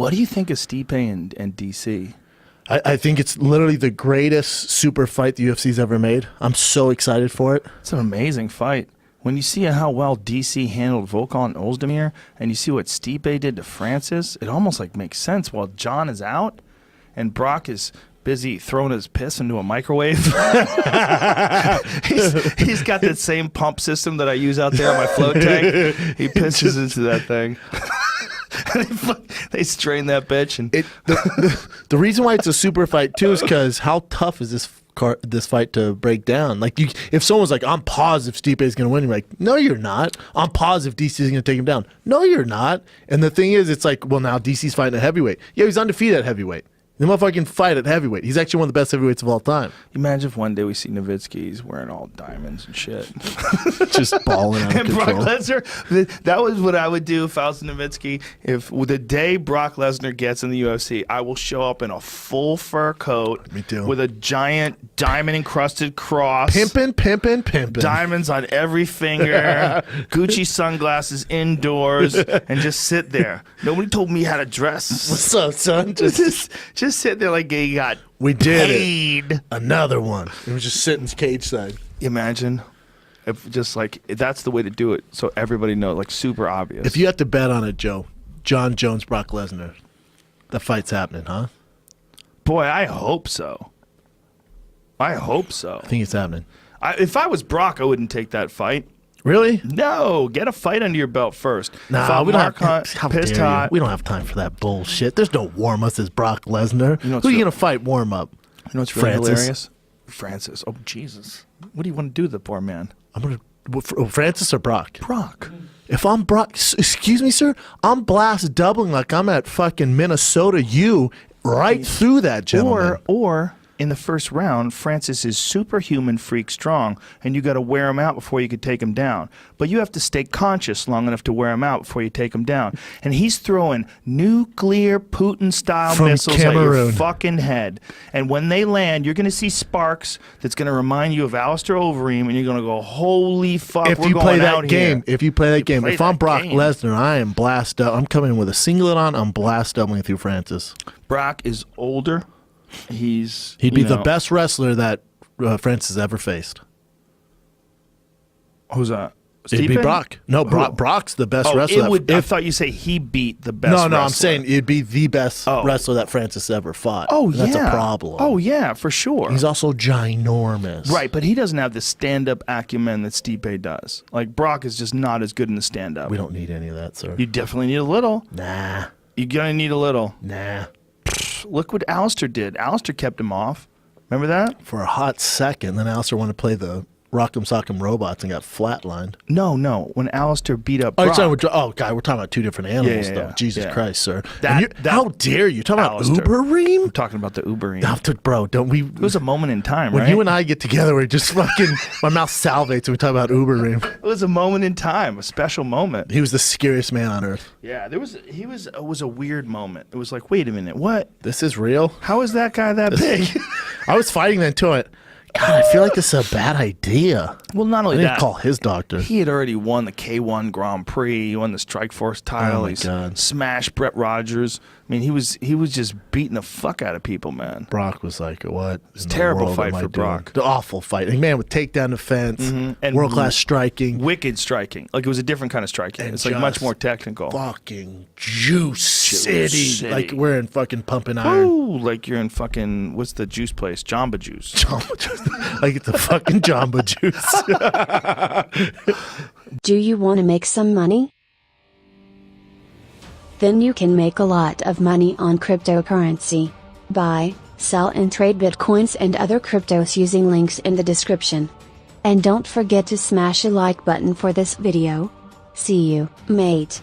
What do you think of Stipe and DC? I think it's literally the greatest super fight the UFC's ever made. I'm so excited for it. It's an amazing fight. When you see how well DC handled Volkan and Ozdemir, and you see what Stipe did to Francis, it almost like makes sense. While John is out, and Brock is busy throwing his piss into a microwave. he's got that same pump system that I use out there on my float tank. He pisses into that thing. They strain that bitch, and the reason why it's a super fight too is because how tough is this fight to break down? Like, if someone's like, "I'm positive Stipe is going to win," you're like, "No, you're not." "I'm positive DC is going to take him down." "No, you're not." And the thing is, it's like, well, now DC's fighting at heavyweight. Yeah, he's undefeated at heavyweight. The motherfucker can fight at heavyweight. He's actually one of the best heavyweights of all time. Imagine if one day we see Nowitzki, he's wearing all diamonds and shit. Just balling out of control. Brock Lesnar, that was what I would do if I was Nowitzki. If the day Brock Lesnar gets in the UFC, I will show up in a full fur coat. Me too. With a giant diamond-encrusted cross. Pimpin'. Diamonds on every finger. Gucci sunglasses indoors. And just sit there. Nobody told me how to dress. What's up, son? Just sit there like he got we did paid. It. Another one. It was just sitting cage side. Imagine if just like that's the way to do it, so everybody knows, like super obvious. If you had to bet on it, Joe, John Jones, Brock Lesnar, the fight's happening, huh? Boy, I hope so. I hope so. I think it's happening. If I was Brock, I wouldn't take that fight. Really? No, get a fight under your belt first. Nah, we don't have pissed hot. We don't have time for that bullshit. There's no warm-ups as Brock Lesnar. Who are you going to fight warm-up? You know what's really hilarious? Francis. Oh, Jesus. What do you want to do to the poor man? I'm going to... Francis or Brock? Brock. If I'm Brock... Excuse me, sir? I'm blast doubling like I'm at fucking Minnesota U right through that gentleman. Or in the first round, Francis is superhuman freak strong, and you got to wear him out before you could take him down. But you have to stay conscious long enough to wear him out before you take him down. And he's throwing nuclear Putin-style missiles Cameroon. at your fucking head. And when they land, you're going to see sparks that's going to remind you of Alistair Overeem, and you're going to go, holy fuck, if you play that game, if I'm Brock Lesnar, I am blast up. I'm coming in with a singlet on. I'm blast doubling through Francis. Brock is older. He'd be the best wrestler that Francis ever faced. Who's that? It'd be Brock. No, Brock's the best wrestler. I thought you say he beat the best wrestler. No, I'm saying it'd be the best wrestler that Francis ever fought. Oh, yeah. That's a problem. Oh, yeah, for sure. He's also ginormous. Right, but he doesn't have the stand-up acumen that Stipe does. Like, Brock is just not as good in the stand-up. We don't need any of that, sir. You definitely need a little. Nah. You're going to need a little. Nah. Look what Alistair did. Alistair kept him off. Remember that? For a hot second, then Alistair wanted to play the Rock'em Sock'em Robots and got flatlined. No. When Alistair beat up Brock. God, we're talking about two different animals, though. Jesus Christ, sir. How dare you? Talking about Ubereem? I'm talking about the Ubereem. Bro, don't we? It was a moment in time, when right? you and I get together, we're just fucking, my mouth salivates when we talk about Ubereem. It was a moment in time, a special moment. He was the scariest man on earth. Yeah, it was a weird moment. It was like, wait a minute, what? This is real? How is that guy that big? I was fighting that to it. God, I feel like this is a bad idea. Well, not only I that, didn't call his doctor. He had already won the K1 Grand Prix. He won the Strikeforce title. Oh my God. Smashed Brett Rogers. I mean, he was just beating the fuck out of people, man. Brock was like, what? It's a terrible fight for Brock. The awful fight. Man, with takedown defense, and world-class striking. Wicked striking. Like, it was a different kind of striking. And it's like much more technical. Fucking Juice City. Like we're in fucking Pumping Iron. Ooh, like you're in fucking, what's the juice place? Jamba Juice. Jamba Juice. Like it's a fucking Jamba Juice. Do you want to make some money? Then you can make a lot of money on cryptocurrency. Buy, sell and trade Bitcoins and other cryptos using links in the description. And don't forget to smash a like button for this video. See you, mate.